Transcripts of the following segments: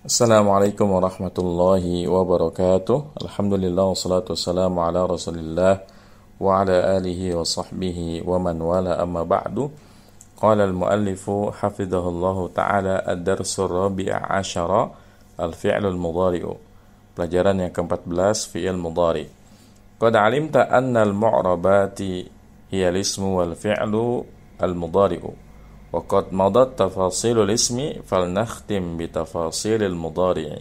Assalamualaikum warahmatullahi wabarakatuh. Alhamdulillah wassalatu wassalamu ala Rasulillah wa ala alihi wa sahbihi wa man wala amma ba'du. Qala al-muallifu hafidhahullahu ta'ala ad-darsul rabi'a asyara al-fi'lul mudhari'u. Pelajaran yang ke-14 fi'il mudhari'. Qad 'alimta anna al-mu'rabati hiya al-ismu wal fi'lu al-mudhari'u. Waqad madat tafasilul ismi falnakhtim bitafasilil mudhari'.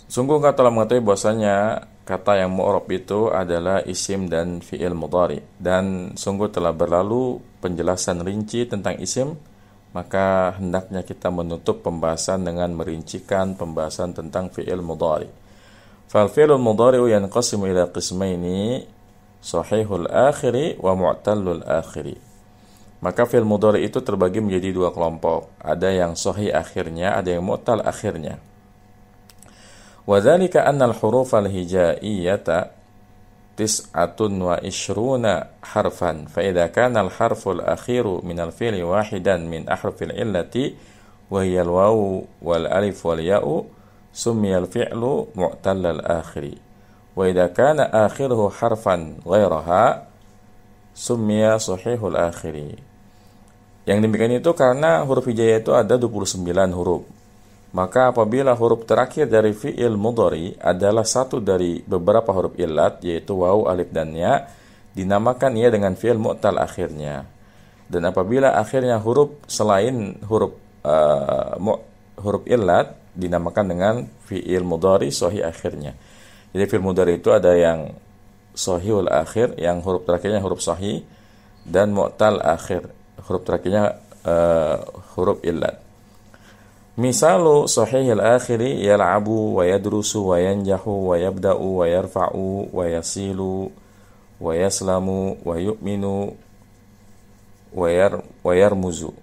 Sungguh engkau telah mengetahui bahwasanya kata yang mu'rab itu adalah isim dan fi'il mudhari', dan sungguh telah berlalu penjelasan rinci tentang isim, maka hendaknya kita menutup pembahasan dengan merincikan pembahasan tentang fi'il mudhari'. Fal fi'lul mudhari'u yanqasimu ila qismaini, sahihul akhiri wa mu'tallul akhiri. Maka fi'il mudhari itu terbagi menjadi dua kelompok. Ada yang sahih akhirnya, ada yang mu'tal akhirnya. Wa dzalika anna al-huruf al-hijaiyata tis'atun wa ishruna harfan. Fa idza kana al-harfu al-akhiru min al-fi'li wahidan min ahrufil illati wa hiya al-wawu wal alif wal ya'u summiya al-fi'lu mu'tal al-akhiri. Wa idza kana akhiruhu harfan ghairaha summiya sahihul akhiri. Yang demikian itu karena huruf hijaiyah itu ada 29 huruf. Maka apabila huruf terakhir dari fi'il mudhari adalah satu dari beberapa huruf illat, yaitu waw, alif, dan ya, dinamakan ia dengan fi'il mu'tal akhirnya. Dan apabila akhirnya huruf selain huruf illat, dinamakan dengan fi'il mudhari sahih akhirnya. Jadi fi'il mudhari itu ada yang sahihul akhir, yang huruf terakhirnya huruf sahih, dan mu'tal akhir, huruf terakhirnya huruf illat. Misalu sahihil akhiri yal'abu wa yadrusu wa yanjahu wa yabda'u wa yarfa'u wa yasilu wa yaslamu wa yu'minu wa yarmuzu.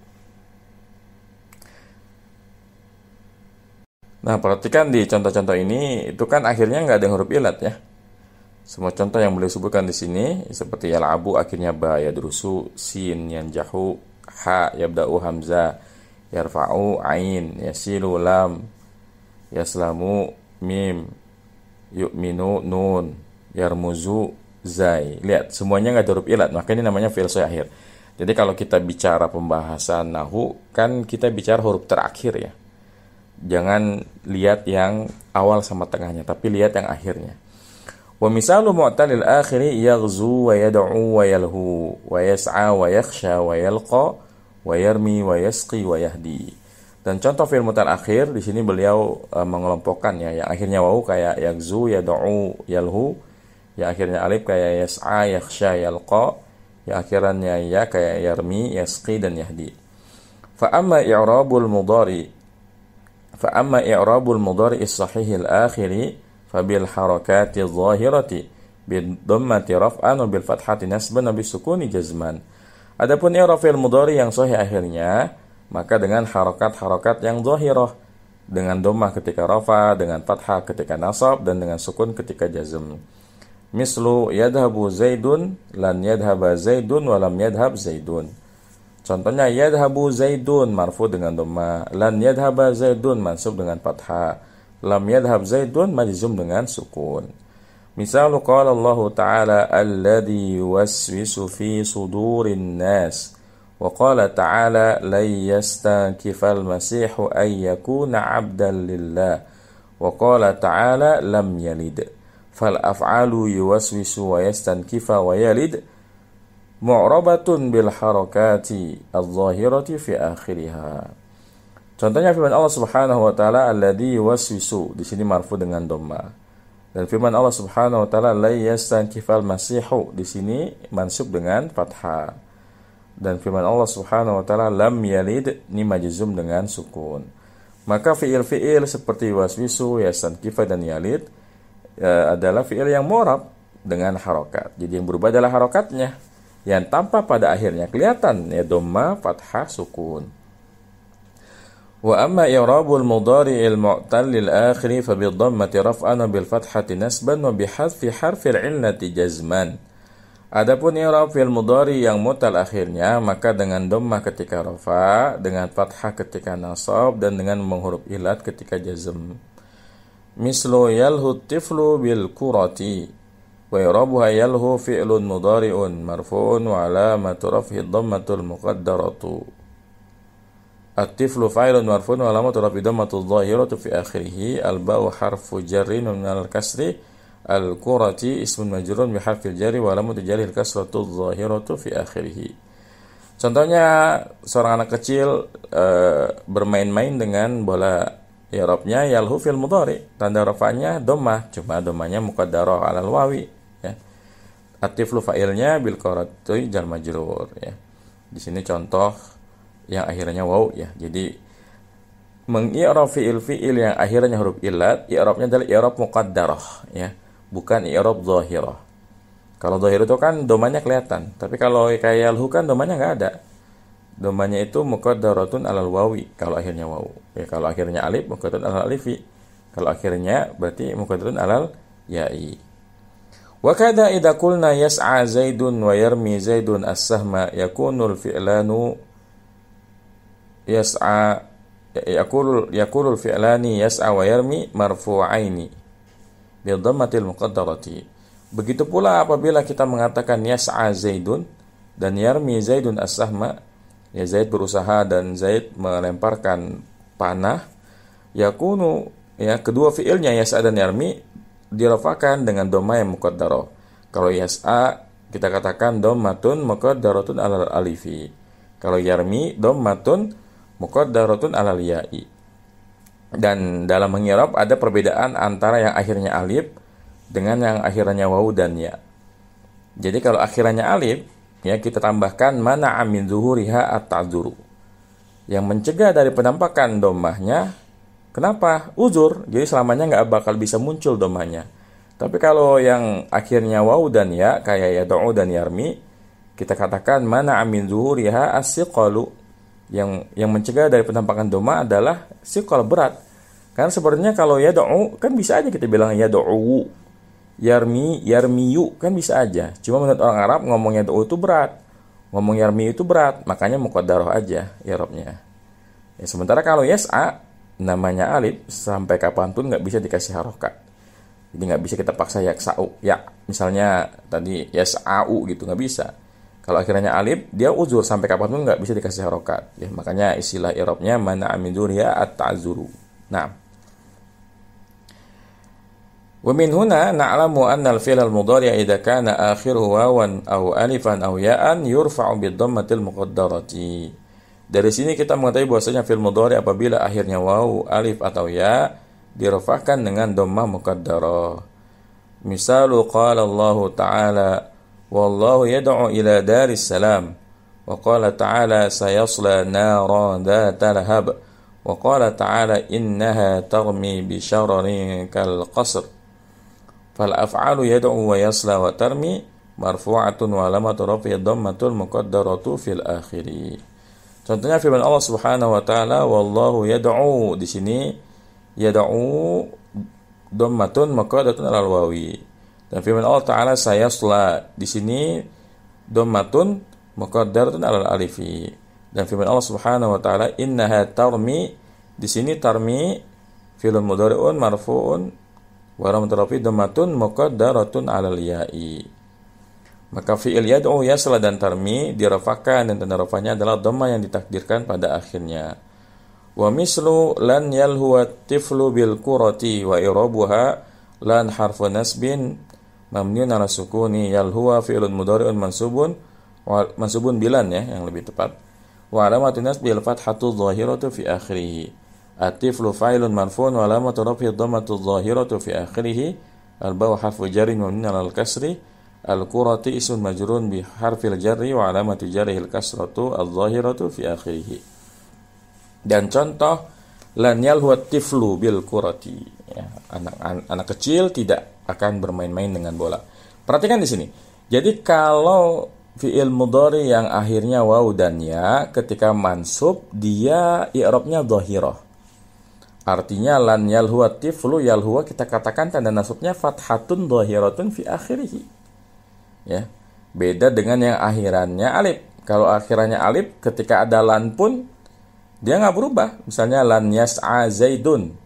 Nah, perhatikan di contoh-contoh ini, itu kan akhirnya nggak ada huruf illat ya. Semua contoh yang boleh disebutkan di sini seperti yal'abu akhirnya ba, yadrusu sin, yanjahu ha, yabda'u hamzah, yarfa'u ain, yasilu lam, yaslamu mim, yu'minu nun, yarmuzu zai. Lihat, semuanya nggak ada huruf illat, maka ini namanya fi'il sahih akhir. Jadi kalau kita bicara pembahasan nahwu, kan kita bicara huruf terakhir ya. Jangan lihat yang awal sama tengahnya, tapi lihat yang akhirnya. Wa misalu mu'talil akhiri yaghzu wa yad'u wa yalhu wa yas'a wa yakhsha wa yalqa wa yarmi wa yasqi wa yahdi. Dan contoh fi'il mu'tal akhir di sini beliau mengelompokkan ya, yang akhirnya wawu kayak yaghzu, yad'u, yalhu, yang akhirnya alif kayak yas'a, yakhsha, yalqa, yang akhirnya ya kayak yarmi, yasqi, dan yahdi. Fa amma i'rabul mudhari as-sahih al-akhiri fabil harakati zahirati bil dhammati raf'an wa bil fathati nasban wa bis sukuni jazman. Adapun i'rab fi'il mudhari yang sahih akhirnya, maka dengan harakat-harakat yang zahirah, dengan dhammah ketika rafa, dengan fathah ketika nasab, dan dengan sukun ketika jazm. Mislu yadhabu zaidun lan yadhaba zaidun wa lam yadhab zaidun. Contohnya yadhabu zaidun marfu dengan dhammah, lan yadhaba zaidun mansub dengan fathah, lam yadhab zaidun majzum dengan sukun. Misalu qala Allah Ta'ala alladhi yuwaswisu fi sudurin nas, wa qala Ta'ala lan yastankifal masihu ay yakuna 'abdan lillah, wa qala Ta'ala lam yalid. Fal af'alu yuwaswisu wa yastankifa wa yalid mu'rabatun bil harakati adh-dhahirati fi akhiriha. Contohnya firman Allah Subhanahu wa taala alladzi yuwaswisu, di sini marfu dengan dhamma. Dan firman Allah Subhanahu wa taala la yastankifal masihu, di sini mansub dengan fathah. Dan firman Allah Subhanahu wa taala lam yalid, ini majzum dengan sukun. Maka fiil-fiil seperti waswisu, yastankifa, dan yalid adalah fiil yang mu'rab dengan harakat. Jadi yang berubah adalah harakatnya, yang tanpa pada akhirnya kelihatan ya dhamma, fathah, sukun. Wa amma i'rabul mudhari'il mu'tallil akhiri fa bi dhammati raf'an wa bil fathati nasban wa bi hadfi harfil 'illati jazman. Adapun i'rab fi'il mudhari yang mutal akhirnya, maka dengan dhammah ketika rafa, dengan fathah ketika nasab, dan dengan menghuruf ilat ketika jazm. Mislu yalhu tiflu bil kurati, wa i'rabuha yalhu fi'lun mudhari'un marfu'un wa alamatu raf'i dhammatul muqaddaratu. At-tiflu fa'ilun marfu'un wa alamatu raf'i dhammatul dhahiratu fi akhirih. Al-ba'u harfu jarrin min al-kasri. Al-kurati ismun majrurun bi harfil jarri wa alamatu jarrihil kasratu dhahiratu fi akhirih. Contohnya seorang anak kecil bermain-main dengan bola. I'rabnya yalhu fil mudhari, tanda rafa'nya dhammah, cuma dhammahnya muqaddarah 'alal wawi ya. At-tiflu fa'ilnya bil kurati jar majrur ya. Di sini contoh yang akhirnya waw ya. Jadi mengi'rab fi'il yang akhirnya huruf illat, i'rabnya adalah i'rab muqaddarah ya. Bukan i'rab zahirah. Kalau zahir itu kan domanya kelihatan, tapi kalau kayak yalhu kan domanya nggak ada. Domanya itu muqaddaratun alal wawi kalau akhirnya waw. Ya, kalau akhirnya alif muqaddaratun alal alifi. Kalau akhirnya berarti muqaddaratun alal ya'i. Wa kadza idza qulna yas'a Zaidun wa yarmi Zaidun as-sahma yakunul fi'lanu yas'a yaqulul fi'lani yas'a wa yarmi marfu'aini bidhammatil muqaddarati. Begitu pula apabila kita mengatakan yas'a Zaidun dan yarmi Zaidun as-sahma, ya Zaid berusaha dan Zaid melemparkan panah, yakunu ya kedua fiilnya yas'a dan yarmi dirafakan dengan dhamma yang muqaddarah. Kalau yas'a kita katakan dhammatun muqaddaratun alal alifi. Kalau yarmi dhammatun muqaddaratun alal ya'i. Dan dalam mengirab ada perbedaan antara yang akhirnya alif dengan yang akhirnya waw dan ya. Jadi kalau akhirnya alif ya kita tambahkan mana min zuhuriha at-ta'dzuru, yang mencegah dari penampakan dhammahnya. Kenapa? Uzur. Jadi selamanya nggak bakal bisa muncul dhammahnya. Tapi kalau yang akhirnya waw dan ya kayak yad'u dan yarmi, kita katakan mana min zuhuriha as-siqalu, yang mencegah dari penampakan dhamma adalah siqal, berat. Karena sebenarnya kalau yad'u kan bisa aja kita bilang yad'u, yarmi, yarmiyu kan bisa aja. Cuma menurut orang Arab ngomong yad'u itu berat, ngomong yarmi itu berat, makanya muqaddarah aja i'rabnya. Ya, sementara kalau yas'a namanya alif sampai kapanpun nggak bisa dikasih harokat. Jadi nggak bisa kita paksa yaksa'u, ya misalnya tadi yas'a'u gitu nggak bisa. Kalau akhirnya alif dia uzur sampai kapanpun nggak bisa dikasih harokat. Ya, makanya istilah i'rabnya mana min dzuriha at-ta'zuru. Nah, wa min huna na'lamu anna al-fi'l al-mudhari' idza kana akhiruhu wawan aw alifan aw ya'an yurfa'u bid-dhammatil muqaddarati. Dari sini kita mengetahui bahwasanya fi'il mudhari' apabila akhirnya waw, alif atau ya dirafahkan dengan dhammah muqaddarah. Misalu qala Allah Ta'ala wallahu yad'u ila daris salam, wa qala ta'ala sayasla naran dhata lahab, wa qala ta'ala innaha tarmi bi syararin kal qasr. Fal af'alu yad'u wa yasla wa tarmi marfu'atun wa alamatu raf'i dhammatul muqaddaratu fil akhiri. Contohnya firman Allah Subhanahu wa taala wallahu yad'u, di sini yad'u dhammatun muqaddaratun alal wawi. Dan firman Allah taala sayasla, di sini dhammatun muqaddaratun alal alifi. Dan firman Allah Subhanahu wa taala innaha tarmi, di sini tarmi fi'lun mudhari'un marfu'un wa alamatu raf'i dhammatun muqaddaratun 'alal ya'i. Maka fi'il yad'u, yasla dan tarmi dirafahkan dan tanda rafahnya adalah dhamma yang ditakdirkan pada akhirnya. Wa mislu lan yalhu at-tiflu bil kurati wa i'rabuha lan harfu nasbin mamnun 'ala sukuni, yalhu fi'lun mudhari'un mansubun bilan ya yang lebih tepat. Wa alamatu nasbil fathatu dhahiratu fi akhirih. At-tiflu fa'ilun marfu'un wa alamatu raf'i dhammatu dhahiratu fi akhirih. Al-ba'u harfu jarrin mamnun 'alal kasri. Al-kurati ismun majrurun bi harfil jarri wa alamatu jarrihil kasratu adh-dhahiratu fi akhirih. Dan contoh lan yalhu at-tiflu bil kurati, ya, anak kecil tidak akan bermain-main dengan bola. Perhatikan di sini. Jadi kalau fi'il mudhari yang akhirnya waw dan ya ketika mansub dia i'rabnya dhahirah. Artinya lan yalhuwa tiflu, yalhuwa kita katakan tanda nasabnya fathatun dhahiratun fi akhirih. Ya. Beda dengan yang akhirannya alif. Kalau akhirannya alif, ketika ada lan pun dia nggak berubah. Misalnya lan yas'a zaidun.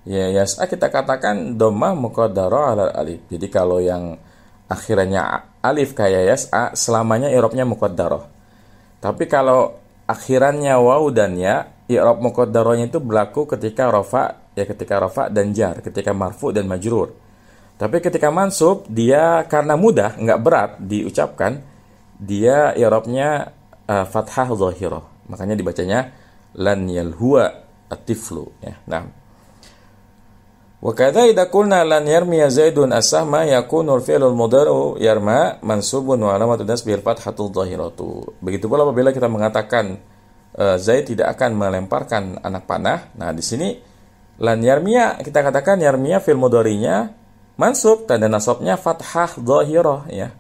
Ya, yas'a kita katakan dhammah muqaddarah ala alif. Jadi kalau yang akhirannya alif kayak yas'a, selamanya i'rabnya muqaddarah. Tapi kalau akhirannya waw dan ya, i'rab muqaddarahnya itu berlaku ketika rafa, ya ketika rafa dan jar, ketika marfu dan majrur. Tapi ketika mansub, dia karena mudah, nggak berat diucapkan, dia i'rabnya fathah zahirah. Makanya dibacanya lan yalhuwa at-tiflu, ya. Nah, wa kadza idza qulna lan yarmi zaidun as-sahma yakunu al-fi'lu al-mudhari'u yarma mansubun wa alamatu nasbihi al-fathatu dhahiratu. Begitu pula apabila kita mengatakan Zaid tidak akan melemparkan anak panah. Nah, di sini lan yarmiya kita katakan yarmiya fi'il mudhari'nya mansub, tanda nasabnya fathah dhahirah, ya.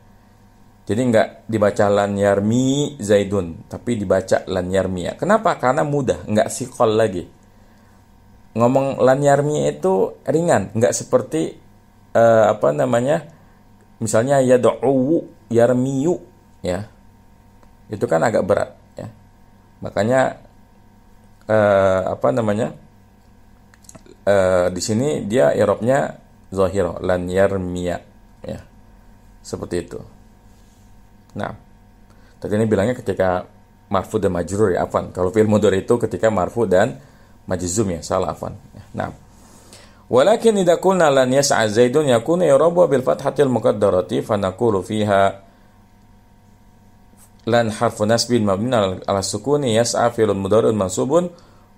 Jadi enggak dibaca lan yarmi Zaidun, tapi dibaca lan yarmiya. Kenapa? Karena mudah, enggak siqal lagi. Ngomong lan yarmi itu ringan, enggak seperti misalnya yad'u yarmiyu, ya. Itu kan agak berat, ya. Makanya di sini dia i'rabnya zahirah, lan yarmiya, ya. Seperti itu. Nah, tadi ini bilangnya ketika marfu dan majrur, ya, afwan. Kalau fi'il mudhari itu ketika marfu dan majzum, ya, salah, afwan. Nah, walakin idza qulna lan yas'a zaidun yakunu i'rabu bil fathatil muqaddarati fa naqulu fiha lan harfu nasbin mabni ala sukuni yas'a fi'lun mudhari'un mansubun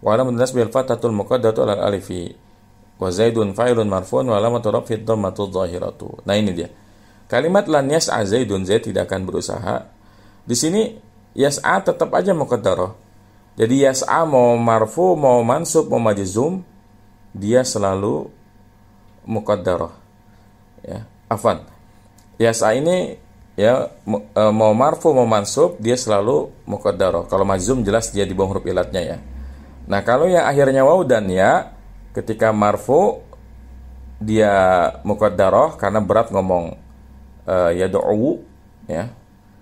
wa alamatun nasbil fathatul muqaddaratu ala alifi wa zaidun fa'ilun marfu'un wa alamatu raf'i dhammatu dhahiratu. Nah, ini dia. Kalimat lan yas'a zaidun, Zaid tidak akan berusaha. Di sini yas'a tetap aja muqaddarah. Jadi yas'a mau marfu, mau mansub, mau majzum, dia selalu muqaddarah. Ya, afwan. Yas'a ini ya mau marfu, mau mansub, dia selalu muqaddarah. Kalau majzum jelas dia di bawah huruf ilatnya, ya. Nah, kalau yang akhirnya waw dan ya, ketika marfu dia muqaddarah karena berat ngomong yad'u, ya.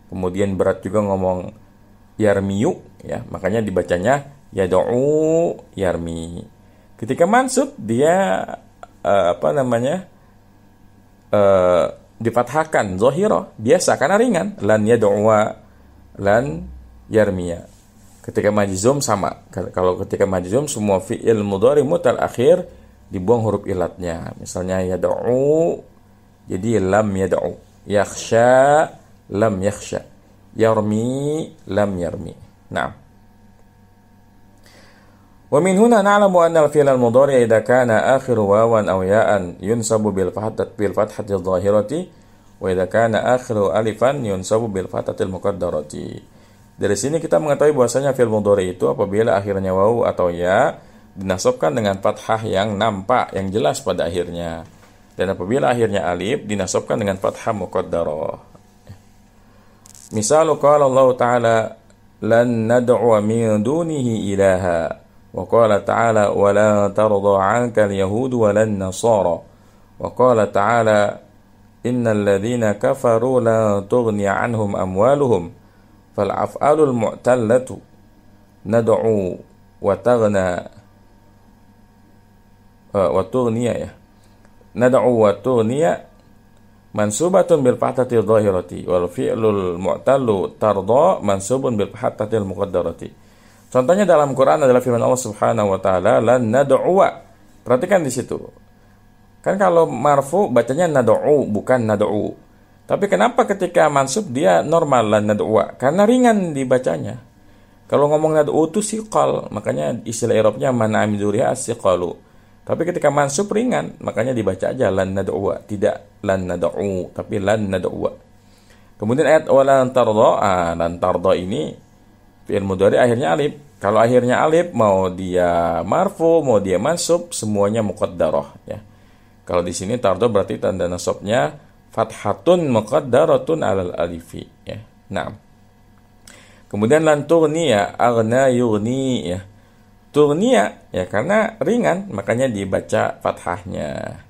Kemudian berat juga ngomong yarmiyu, ya. Makanya dibacanya yad'u yarmi. Ketika mansub dia difathahkan zahirah biasa karena ringan, lan yad'uwa lan yarmiya. Ketika majzum sama. Kalau ketika majzum semua fi'il mudhari mutal akhir dibuang huruf ilatnya. Misalnya yad'u jadi lam yad'u. Yakhsha lam yakhsha, yarmi lam yarmi. Nah, wa min huna na'lamu anna al-fi'l al-mudhari' idza kana akhiru wawan aw ya'an yunsabu bil fathati adh-dhahirati wa idza kana akhiru alifan yunsabu bil fathati al-muqaddarati. Dari sini kita mengetahui bahwasanya fi'il mudhari' itu apabila akhirnya waw atau ya dinasabkan dengan fathah yang nampak, yang jelas pada akhirnya. Dan apabila akhirnya alif dinasabkan dengan fathah muqaddarah. Misal qala Allah Ta'ala lan nad'u min dunihi ilaha wa qala ta'ala wa la tarda 'anka al-yahud wa lan nasara wa qala ta'ala innal ladzina kafaru la tughni 'anhum amwaluhum fal af'alul mu'tallatu nad'u wa taghna wa tughniya, ya. Nad'u wa tughniya mansubatun bil fathati dhahirati wal fi'lul mu'tallu tarda mansubun bil fathati muqaddarati. Contohnya dalam Quran adalah firman Allah Subhanahu wa taala lan nad'u. Perhatikan di situ. Kan kalau marfu bacanya nad'u bukan nad'u. Tapi kenapa ketika mansub dia normal lan nad'u? Karena ringan dibacanya. Kalau ngomong nad'u itu siqal, makanya istilah i'rabnya mana amdzuriha as-siqalu. Tapi ketika mansub ringan, makanya dibaca aja lan nad'u, tidak lan nad'u, tapi lan nad'u. Kemudian ayat walan tarda, lan tarda ini fi'il mudhari akhirnya alif. Kalau akhirnya alif mau dia marfu, mau dia mansub, semuanya muqaddarah, ya. Kalau di sini tarda berarti tanda nasabnya fathatun muqaddaratun alal alifi, ya. Nah. Kemudian lan tughniya aghna yughni, ya. Tughniya, ya, karena ringan makanya dibaca fathahnya.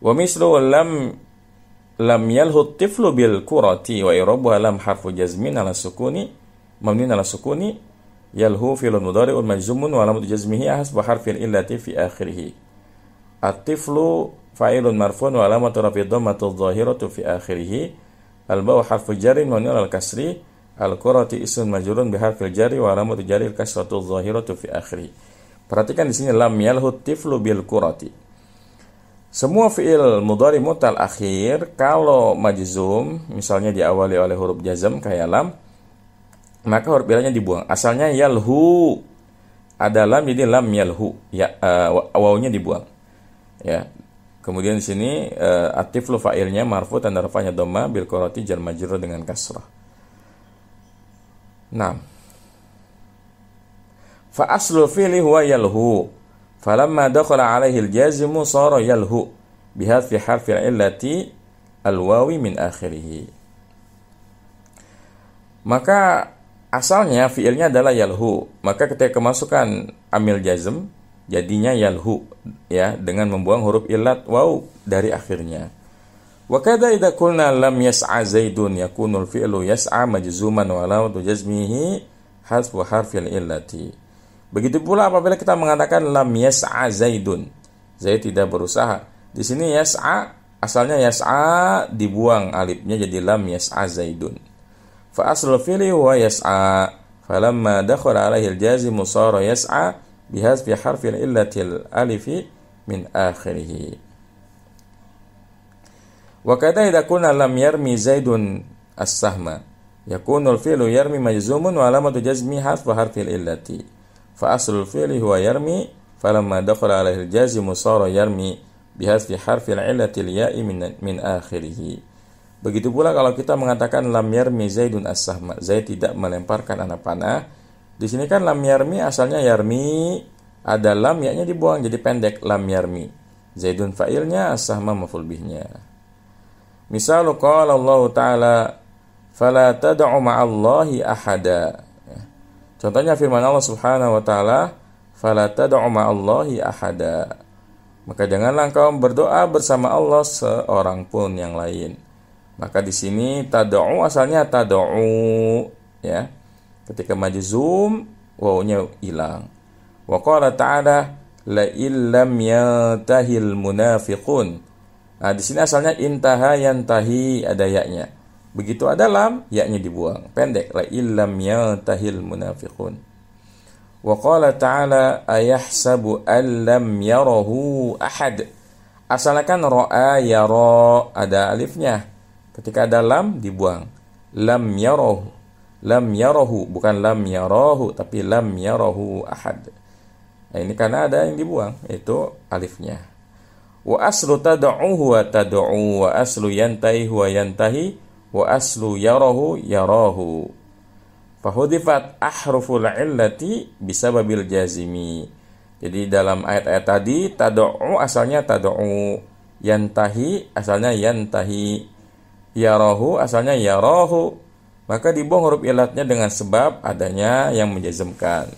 Wa mislu lam yalhu tiflu bil kurati wa irabuha lam harfu jazmin ala sukuni mamnin ala sukuni yalhu fi'lun mudhari'un majzumun wa alamatu jazmihi hasba harfil illati fi akhirih. At-tiflu fa'ilun marfu'un wa alamatu rafi dhammatu dhahiratu fi akhirih. Al-ba'u harfu jarrin mamnun al kasri. Al-kurati ismun majrurun bi harfil jarri wa alamatu jarri al-kasratu dhahiratu fi akhirih. Perhatikan di sini lam yalhu tiflu bil kurati. Semua fi'il mudhari mutal akhir kalau majzum, misalnya diawali oleh huruf jazm kayak lam, maka huruf ilahnya dibuang. Asalnya yalhu, ada lam jadi lam yalhu, ya, wawunya dibuang. Ya. Kemudian di sini atiflu fa'ilnya marfu tanda rafa'nya dhamma bil qurati jar majrur dengan kasrah. Nah. Fa aslu fi'li huwa yalhu. Falamma dakhala alaihi al-jazimu sara yalhu bihadfi harfi illati al-wawi min akhirih. Maka asalnya fiilnya adalah yalhu, maka ketika kemasukan amil jazm jadinya yalhu, ya, dengan membuang huruf illat waw dari akhirnya. Wa kadza idza qulna lam yas'a zaidun yakunu al-fi'lu yas'a majzuman wa alamatu jazmihi hasfu harfi illati. Begitu pula apabila kita mengatakan lam yas'a zaidun, Zaid tidak berusaha. Di sini yas'a asalnya yas'a dibuang alifnya jadi lam yas'a zaidun. Fa aslul fi'li huwa yas'a. Falamma dakhala alaihi al-jazimu sara yas'a bihadfi harfi illati al-alifi min akhirih. Wa kadza idza qulna lam yarmi zaidun as-sahma yakunu al-fi'lu yarmi majzumun wa alamatu jazmi hasfu harfi illati. Fa aslul fi'li huwa yarmi falamma dakhala alaihi al-jazimu sara yarmi bihadfi harfi al-illati al-ya'i min akhirih. Begitu pula kalau kita mengatakan lam yarmi zaidun as-sahma, Zaid tidak melemparkan anak panah. Di sini kan lam yarmi asalnya yarmi, ada lam ya-nya dibuang jadi pendek lam yarmi. Zaidun fa'ilnya, as-sahma maf'ul bihnya. Misal qala Allah Ta'ala fala tad'u ma'allahi ahada. Contohnya firman Allah Subhanahu wa taala, "Fala tad'u ma'allahi ahada." Maka janganlah engkau berdoa bersama Allah seorang pun yang lain. Maka di sini tad'u asalnya tad'u, ya. Ketika majzum wawunya hilang. Wa qala ta'ala, "La illam yantahil munafiqun." Nah, di sini asalnya intaha yantahi, ada ya-nya. Begitu ada lam, ya-nya dibuang. Pendek. La illam yantahil munafiqun. Wa qala ta'ala ayahsabu an lam yarahu ahad. Asalnya kan ra'a yara, ada alifnya. Ketika ada lam, dibuang. Lam yarahu. Lam yarahu, bukan lam yarahu, tapi lam yarahu ahad. Nah, ini karena ada yang dibuang, itu alifnya. Wa aslu tad'u huwa tad'u, wa aslu yantahi huwa yantahi, wa aslu yarahu yarahu. Fahudifat ahruful illati bisababil jazimi. Jadi dalam ayat-ayat tadi tad'u asalnya tad'u, yantahi asalnya yantahi, yarahu asalnya yarahu. Maka dibuang huruf illatnya dengan sebab adanya yang menjazmkan.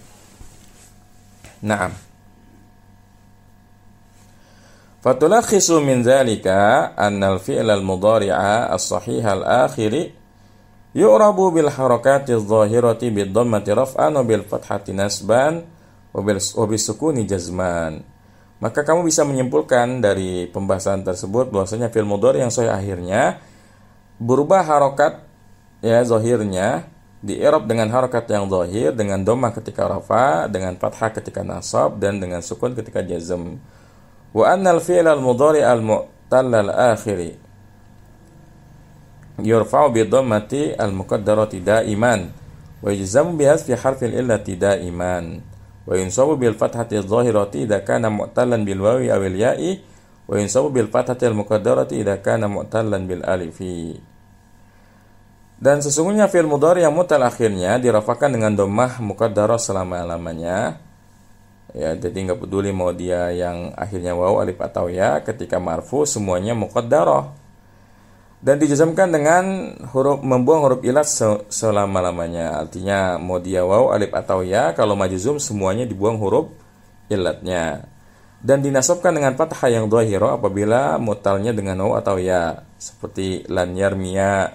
Naam. Fatulakhisu min dzalika anna al-fi'l al-mudhari'a as-sahih al-akhiri yu'rabu bil harakati adh-dhahirati bid-dhammati raf'an wa bil fathati nasban wa bis sukuni jazman. Maka kamu bisa menyimpulkan dari pembahasan tersebut bahwasanya fi'il mudhari yang sahih akhirnya berubah harokat, ya, zahirnya di-i'rab dengan harokat yang zahir, dengan dhammah ketika rafa, dengan fathah ketika nasab, dan dengan sukun ketika jazm. Wa anna al-fi'l al-mudhari' al-mu'tal al-akhiri yurfa'u bi dhammati al-muqaddarati da'iman wa yujzamu bi hasfi harfi al-illati da'iman wa yunsabu bil fathati adh-dhahirati idza kana mu'tallan bil wawi aw al-ya'i wa yunsabu bil fathati al-muqaddarati idza kana mu'tallan bil alifi. Dan sesungguhnya fi'il mudhari yang mu'tal akhirnya dirafakan dengan dhammah muqaddarah selama-lamanya. Ya, jadi nggak peduli mau dia yang akhirnya waw, alif atau ya, ketika marfu semuanya muqaddarah. Dan dijazmkan dengan huruf, membuang huruf illat selama-lamanya. Artinya mau dia waw, alif atau ya, kalau majzum semuanya dibuang huruf illatnya. Dan dinasabkan dengan fathah yang dhahirah apabila mu'talnya dengan waw atau ya, seperti lan yarmiya,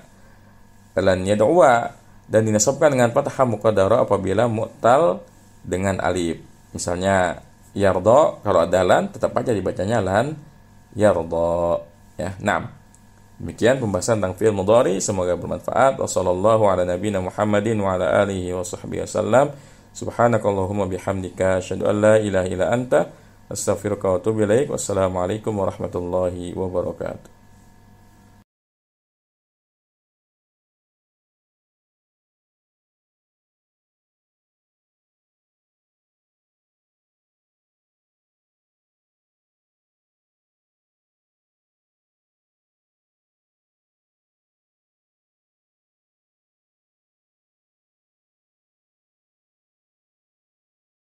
lan yad'uwa. Dan dinasabkan dengan fathah muqaddarah apabila mu'tal dengan alif. Misalnya yarda, kalau ada lan tetap aja dibacanya lan yarda, ya. Naam. Demikian pembahasan tentang fi'il mudhari, semoga bermanfaat. Wassallallahu ala nabiyina Muhammadin wa ala alihi wa sahbihi wasallam. Subhanakallahumma bihamdika asyhadu an la ilaha illa anta astaghfiruka wa atubu ilaik. Wassalamualaikum warahmatullahi wabarakatuh.